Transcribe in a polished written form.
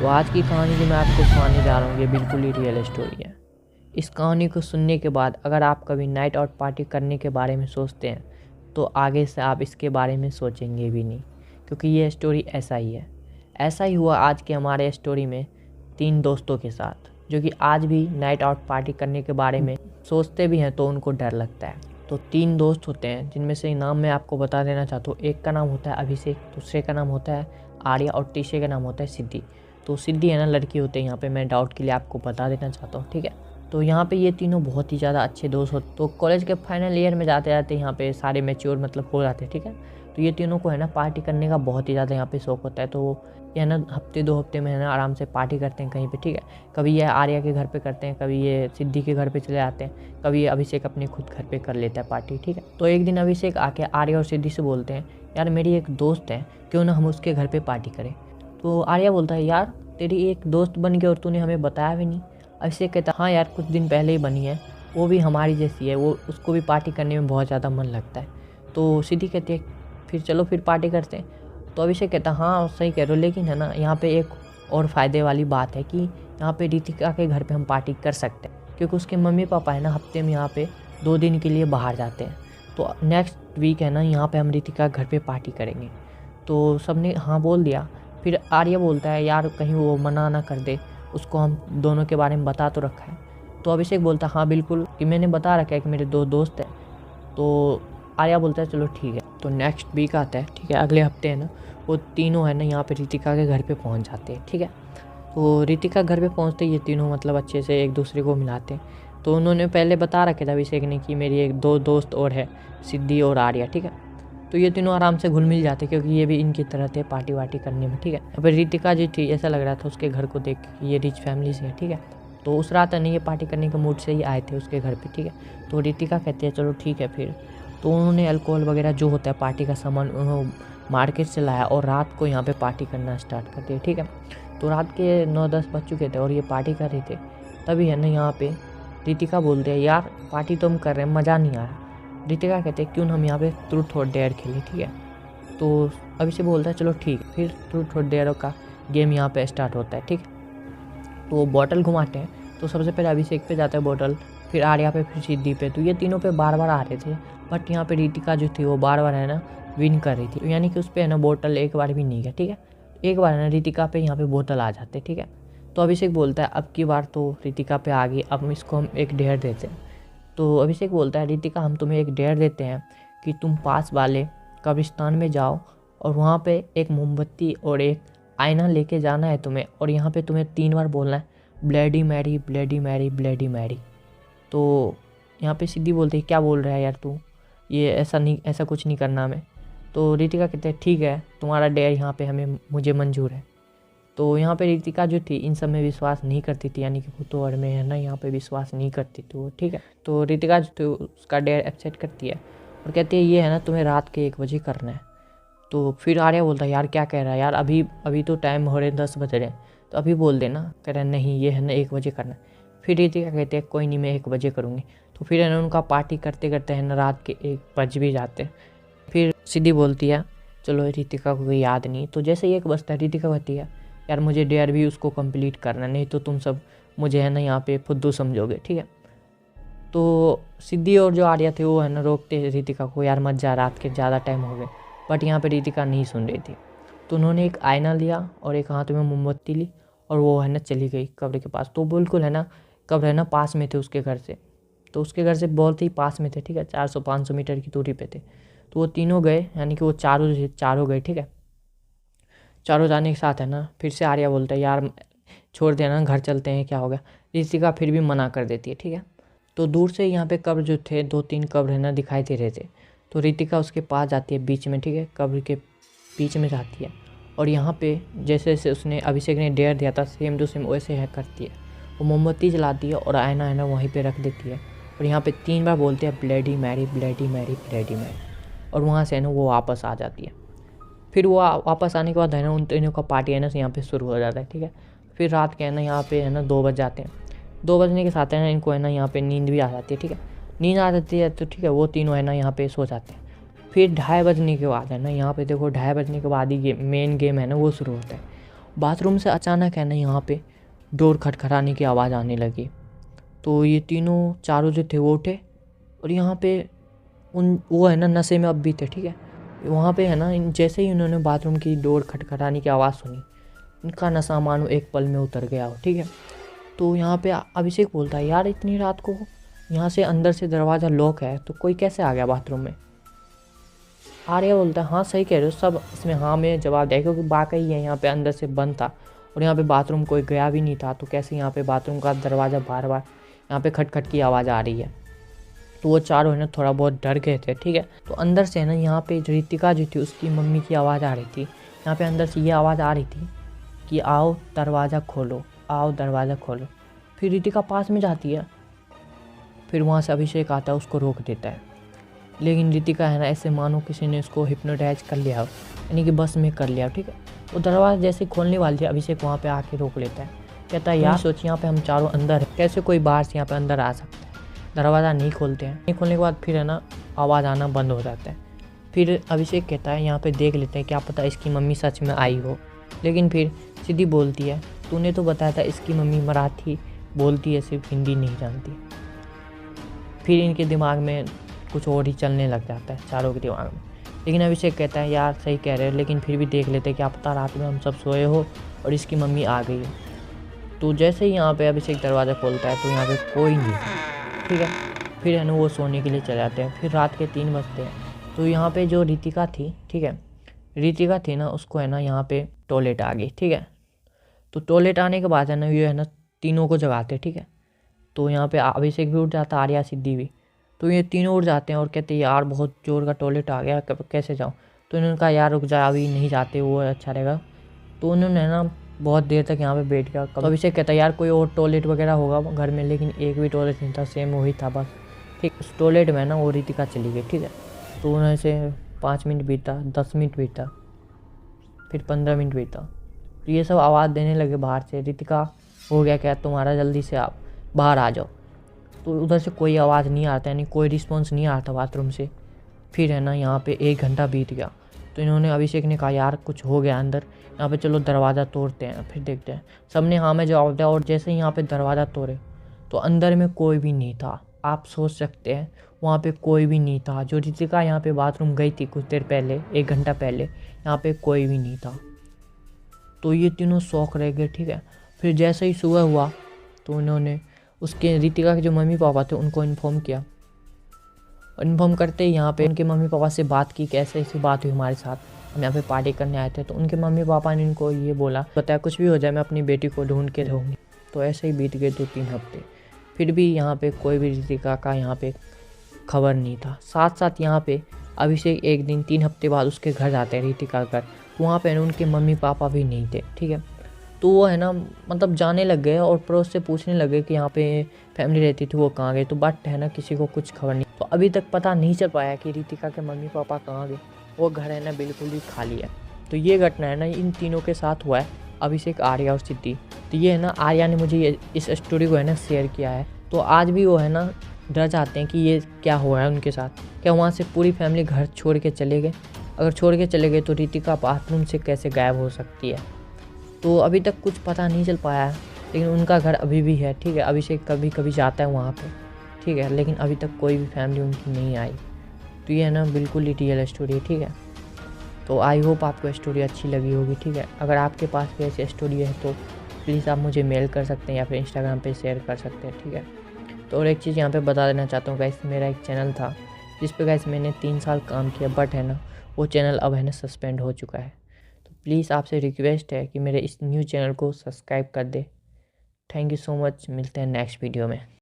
तो आज की कहानी जो मैं आपको सुनाने जा रहा हूँ ये बिल्कुल ही रियल स्टोरी है। इस कहानी को सुनने के बाद अगर आप कभी नाइट आउट पार्टी करने के बारे में सोचते हैं तो आगे से आप इसके बारे में सोचेंगे भी नहीं, क्योंकि ये स्टोरी ऐसा ही है। ऐसा ही हुआ आज के हमारे स्टोरी में 3 दोस्तों के साथ, जो कि आज भी नाइट आउट पार्टी करने के बारे में सोचते भी हैं तो उनको डर लगता है। तो 3 दोस्त होते हैं जिनमें से नाम मैं आपको बता देना चाहता हूँ। एक का नाम होता है अभिषेक, दूसरे का नाम होता है आर्या और तीसरे का नाम होता है सिद्धि। तो सिद्धि है ना लड़की होते हैं, यहाँ पे मैं डाउट के लिए आपको बता देना चाहता हूँ, ठीक है। तो यहाँ पे ये तीनों बहुत ही ज़्यादा अच्छे दोस्त होते। तो कॉलेज के फाइनल ईयर में जाते जाते यहाँ पे सारे मैच्योर मतलब हो जाते हैं, ठीक है। तो ये तीनों को है ना पार्टी करने का बहुत ही ज़्यादा यहाँ पे शौक होता है। तो ये है ना हफ्ते 2 हफ्ते में है ना आराम से पार्टी करते हैं कहीं पे, ठीक है। कभी ये आर्या के घर पे करते हैं, कभी ये सिद्धि के घर पे चले जाते हैं, कभी ये अभिषेक अपने खुद घर पे कर लेता है पार्टी, ठीक है। तो एक दिन अभिषेक आके आर्या और सिद्धि से बोलते हैं, यार मेरी एक दोस्त है, क्यों ना हम उसके घर पर पार्टी करें। तो आर्या बोलता है, यार तेरी एक दोस्त बन गई और तूने हमें बताया भी नहीं। अभिषेक कहता है, हाँ यार कुछ दिन पहले ही बनी है, वो भी हमारी जैसी है, वो उसको भी पार्टी करने में बहुत ज़्यादा मन लगता है। तो सिद्धि कहती है, फिर चलो फिर पार्टी करते हैं। तो अभिषेक कहता है, हाँ सही कह रहे हो, लेकिन है ना यहाँ पे एक और फ़ायदे वाली बात है कि यहाँ पे रितिका के घर पे हम पार्टी कर सकते हैं, क्योंकि उसके मम्मी पापा है ना हफ्ते में यहाँ पे 2 दिन के लिए बाहर जाते हैं। तो नेक्स्ट वीक है ना यहाँ पे हम रितिका घर पे पार्टी करेंगे। तो सबने हाँ बोल दिया। फिर आर्या बोलता है, यार कहीं वो मना ना कर दे, उसको हम दोनों के बारे में बता तो रखा है। तो अभिषेक बोलता है, हाँ बिल्कुल कि मैंने बता रखा है कि मेरे 2 दोस्त हैं। तो आर्या बोलता है, चलो ठीक है। तो नेक्स्ट वीक आता है, ठीक है, अगले हफ्ते है ना वो तीनों है ना यहाँ पे रितिका के घर पे पहुँच जाते हैं, ठीक है। तो रितिका घर पे पहुँचते ये तीनों मतलब अच्छे से एक दूसरे को मिलाते हैं। तो उन्होंने पहले बता रखा था अभिषेक ने कि मेरी 2 दोस्त और है, सिद्धि और आर्या, ठीक है। तो ये तीनों आराम से घुल मिल जाते, क्योंकि ये भी इनकी तरह थे पार्टी वार्टी करने में, ठीक है। अब रितिका जो थी ऐसा लग रहा था उसके घर को देख के ये रिच फैमिली से है, ठीक है। तो उस रात है ना ये पार्टी करने के मूड से ही आए थे उसके घर पे, ठीक है। तो रितिका कहती है, चलो ठीक है फिर। तो उन्होंने अल्कोहल वगैरह जो होता है पार्टी का सामान उन्होंने मार्केट से लाया और रात को यहाँ पे पार्टी करना स्टार्ट कर दिया, ठीक है। तो रात के 9-10 बज चुके थे और ये पार्टी कर रहे थे। तभी है ना यहाँ पे रितिका बोलते हैं, यार पार्टी तो हम कर रहे हैं, मज़ा नहीं आ रहा। रितिका कहते हैं, क्यों ना हम यहाँ पे ट्रूथ और डेयर खेलें, ठीक है। तो अभिषेक बोलता है, चलो ठीक है। फिर ट्रूथ और डेयर का गेम यहाँ पे स्टार्ट होता है, ठीक है। तो वो बॉटल घुमाते हैं। तो सबसे पहले अभिषेक पे जाता है बॉटल, फिर आर्या पे, फिर सिद्धि पे। तो ये तीनों पे बार बार आ रहे थे, बट यहाँ पे रितिका जो थी वो बार बार है ना विन कर रही थी। तो यानी कि उस पर है ना बोतल एक बार भी नहीं गया, ठीक है। एक बार है ना रितिका पे यहाँ पे बोतल आ जाते, ठीक है। तो अभिषेक बोलता है, अब की बार तो रितिका पे आ गई, अब इसको हम एक डेयर देते हैं। तो अभिषेक बोलता है, रितिका हम तुम्हें एक डेयर देते हैं कि तुम पास वाले कब्रिस्तान में जाओ और वहाँ पे एक मोमबत्ती और एक आईना लेके जाना है तुम्हें, और यहाँ पे तुम्हें 3 बार बोलना है, bloody Mary bloody Mary bloody Mary. तो यहाँ पे सिद्धि बोलती है, क्या बोल रहा है यार तू, ये ऐसा नहीं, ऐसा कुछ नहीं करना हमें। तो रितिका कहते हैं, ठीक है तुम्हारा डेयर यहाँ पे मुझे मंजूर है। तो यहाँ पे रितिका जो थी इन सब में विश्वास नहीं करती थी, यानी कि भूतों और में है ना यहाँ पे विश्वास नहीं करती थी वो, ठीक है। तो रितिका जो थी उसका डेयर एक्सेप्ट करती है और कहती है, ये है ना तुम्हें रात के 1 बजे करना है। तो फिर आर्या बोलता है, यार क्या कह रहा है यार, अभी तो टाइम हो रहे 10 बज रहे हैं, तो अभी बोल देना। कह रहा है, नहीं ये है ना 1 बजे करना है। फिर रितिका कहते हैं, कोई नहीं मैं 1 बजे करूँगी। तो फिर है ना उनका पार्टी करते करते है ना रात के 1 बज भी जाते हैं। फिर सिद्धि बोलती है, चलो रितिका को कोई याद नहीं। तो जैसे 1 बजता है रितिका कहती है, यार मुझे डेयर भी उसको कंप्लीट करना, नहीं तो तुम सब मुझे है ना यहाँ पे फुद्दू समझोगे, ठीक है। तो सिद्धि और जो आर्या थे वो है ना रोकते रितिका को, यार मत जा, रात के ज़्यादा टाइम हो गए। बट यहाँ पे रितिका नहीं सुन रही थी। तो उन्होंने एक आईना लिया और एक हाथ में मोमबत्ती ली और वो है ना चली गई कब्र के पास। तो बिल्कुल है ना कब्र है ना पास में थे उसके घर से। तो उसके घर से बहुत ही पास में थे, ठीक है, 400-500 मीटर की दूरी पे थे। तो वो तीनों गए, यानी कि वो चारों गए, ठीक है। चारों जाने के साथ है ना फिर से आर्या बोलता है, यार छोड़ देना, घर चलते हैं, क्या हो गया। रितिका फिर भी मना कर देती है, ठीक है। तो दूर से यहाँ पे कब्र जो थे 2-3 कब्र है ना दिखाई दे रहे थे। तो रितिका उसके पास जाती है बीच में, ठीक है, कब्र के बीच में जाती है और यहाँ पे जैसे जैसे उसने अभिषेक ने डेयर दिया था सेम टू सेम वैसे है करती है। वो मोमबत्ती जलाती है और आईना है ना वहीं पे रख देती है और यहाँ पे 3 बार बोलते हैं, bloody Mary bloody Mary bloody Mary, और वहाँ से है ना वो वापस आ जाती है। फिर वो वापस आने के बाद है ना उन तीनों का पार्टी है ना यहाँ पे शुरू हो जाता है, ठीक है। फिर रात के है ना यहाँ पे है ना 2 बज जाते हैं। 2 बजने के साथ है ना इनको है ना यहाँ पे नींद भी आ जाती है, ठीक है। नींद आ जाती है तो ठीक है वो तीनों है ना यहाँ पे सो जाते हैं। फिर 2:30 बजने के बाद है ना यहाँ पे देखो 2:30 बजने के बाद ही मेन गेम है ना वो शुरू होता है। बाथरूम से अचानक है ना यहाँ पे डोर खटखटाने की आवाज़ आने लगी। तो ये तीनों चारों जो थे वो उठे और यहाँ पे वो है ना नशे में अब भी थे, ठीक है। वहाँ पे है ना जैसे ही उन्होंने बाथरूम की डोर खटखटाने की आवाज़ सुनी, इनका नशा मानो एक पल में उतर गया हो, ठीक है। तो यहाँ पे अभिषेक बोलता है यार इतनी रात को यहाँ से अंदर से दरवाज़ा लॉक है तो कोई कैसे आ गया बाथरूम में। आर्या बोलता है हाँ सही कह रहे हो, सब इसमें हाँ में जवाब दिया क्योंकि वाकई है यहाँ पे अंदर से बंद था और यहाँ पे बाथरूम कोई गया भी नहीं था, तो कैसे यहाँ पे बाथरूम का दरवाज़ा बार बार यहाँ पे खटखट की आवाज़ आ रही है। तो वो चारों है ना थोड़ा बहुत डर गए थे, ठीक है। तो अंदर से है ना यहाँ पे जो रितिका जो थी उसकी मम्मी की आवाज़ आ रही थी। यहाँ पे अंदर से ये आवाज़ आ रही थी कि आओ दरवाज़ा खोलो, आओ दरवाज़ा खोलो। फिर रितिका पास में जाती है, फिर वहाँ से अभिषेक आता है, उसको रोक देता है। लेकिन रितिका है ना ऐसे मानो किसी ने उसको हिप्नोटाइज कर लिया हो, यानी कि बस में कर लिया, ठीक है। वो दरवाज़ा जैसे खोलने वाली थी, अभिषेक वहाँ पे आके रोक लेता है। कहता है यार सोच यहाँ पे हम चारों अंदर हैं, कैसे कोई बाहर से यहाँ पे अंदर आ सकता है। दरवाज़ा नहीं खोलते हैं, नहीं खोलने के बाद फिर है ना आवाज़ आना बंद हो जाता है। फिर अभिषेक कहता है यहाँ पे देख लेते हैं, क्या पता इसकी मम्मी सच में आई हो। लेकिन फिर सिद्धि बोलती है तूने तो बताया था इसकी मम्मी मराठी बोलती है, सिर्फ हिंदी नहीं जानती। फिर इनके दिमाग में कुछ और ही चलने लग जाता है चारों के दिमाग में। लेकिन अभिषेक कहता है यार सही कह रहे हो, लेकिन फिर भी देख लेते क्या पता रात में हम सब सोए हो और इसकी मम्मी आ गई हो। तो जैसे ही यहाँ पे अभिषेक दरवाज़ा खोलता है तो यहाँ पे कोई नहीं, ठीक है। फिर है ना वो सोने के लिए चले जाते हैं। फिर रात के 3 बजते हैं। तो यहाँ पे जो रितिका थी, ठीक है, रितिका थी ना उसको है ना यहाँ पे टॉयलेट आ गई, ठीक है। तो टॉयलेट आने के बाद है ना ये है ना तीनों को जगाते, ठीक है। तो यहाँ पे अभिषेक भी उठ जाता, आर्या सिद्धि भी। तो ये तीनों उठ जाते हैं और कहते हैं यार बहुत जोर का टॉयलेट आ गया, कैसे जाऊँ। तो इन्होंने कहा यार रुक जा, अभी नहीं जाते, वो अच्छा रहेगा। तो उन्होंने ना बहुत देर तक यहाँ पे बैठ गया। तो अभिषेक कहता है यार कोई और टॉयलेट वगैरह होगा घर में, लेकिन एक भी टॉयलेट नहीं था, सेम वही था बस, ठीक। उस टॉयलेट में ना वो रितिका चली गई, ठीक है। तो उन्हें से 5 मिनट बीता, 10 मिनट बीता, फिर 15 मिनट बीता। तो ये सब आवाज़ देने लगे बाहर से, रितिका हो गया क्या तुम्हारा, जल्दी से आप बाहर आ जाओ। तो उधर से कोई आवाज़ नहीं आता, यानी कोई रिस्पॉन्स नहीं आता बाथरूम से। फिर है ना यहाँ पे 1 घंटा बीत गया। तो इन्होंने अभिषेक ने कहा यार कुछ हो गया अंदर, यहाँ पे चलो दरवाज़ा तोड़ते हैं फिर देखते हैं। सबने हाँ में जवाब दिया और जैसे ही यहाँ पे दरवाज़ा तोड़े तो अंदर में कोई भी नहीं था। आप सोच सकते हैं वहाँ पे कोई भी नहीं था। जो रितिका यहाँ पे बाथरूम गई थी कुछ देर पहले, 1 घंटा पहले, यहाँ पे कोई भी नहीं था। तो ये तीनों शौक रह गए, ठीक है। फिर जैसे ही सुबह हुआ तो उन्होंने उसके रितिका के जो मम्मी पापा थे उनको इन्फॉर्म किया। इन्फॉर्म करते ही यहाँ पे उनके मम्मी पापा से बात की, कैसे ऐसी बात हुई हमारे साथ, हम यहाँ पे पार्टी करने आए थे। तो उनके मम्मी पापा ने इनको ये बोला बताया कुछ भी हो जाए मैं अपनी बेटी को ढूंढ के रहूँगी। तो ऐसे ही बीत गए 2-3 हफ्ते। फिर भी यहाँ पे कोई भी रितिका का यहाँ पे खबर नहीं था। साथ साथ यहाँ पे अभिषेक एक दिन 3 हफ्ते बाद उसके घर जाते हैं, रितिका घर। वहाँ पे उनके मम्मी पापा भी नहीं थे, ठीक है। तो वो है ना मतलब जाने लग गए और पड़ोस से पूछने लगे कि यहाँ पे फैमिली रहती थी वो कहाँ गए। तो बट है ना किसी को कुछ खबर नहीं। तो अभी तक पता नहीं चल पाया कि रितिका के मम्मी पापा कहाँ गए। वो घर है ना बिल्कुल ही खाली है। तो ये घटना है ना इन तीनों के साथ हुआ है, अभिषेक, आर्या और सिद्धि। तो ये है ना आर्या ने मुझे इस स्टोरी को है ना शेयर किया है। तो आज भी वो है ना डर जाते हैं कि ये क्या हुआ है उनके साथ, क्या वहाँ से पूरी फैमिली घर छोड़ के चले गए। अगर छोड़ के चले गए तो रितिका बाथरूम से कैसे गायब हो सकती है। तो अभी तक कुछ पता नहीं चल पाया है, लेकिन उनका घर अभी भी है, ठीक है। अभिषेक कभी कभी जाता है वहाँ पे, ठीक है, लेकिन अभी तक कोई भी फैमिली उनकी नहीं आई। तो ये है ना बिल्कुल ही रियल स्टोरी है, ठीक है। तो आई होप आपको स्टोरी अच्छी लगी होगी, ठीक है। अगर आपके पास भी ऐसी स्टोरी है तो प्लीज़ आप मुझे मेल कर सकते हैं या फिर इंस्टाग्राम पे शेयर कर सकते हैं, ठीक है। तो और एक चीज़ यहाँ पे बता देना चाहता हूँ गाइस, मेरा एक चैनल था जिस पे गाइस मैंने 3 साल काम किया, बट है ना वो चैनल अब है ना सस्पेंड हो चुका है। तो प्लीज़ आपसे रिक्वेस्ट है कि मेरे इस न्यू चैनल को सब्सक्राइब कर दे। थैंक यू सो मच, मिलते हैं नेक्स्ट वीडियो में।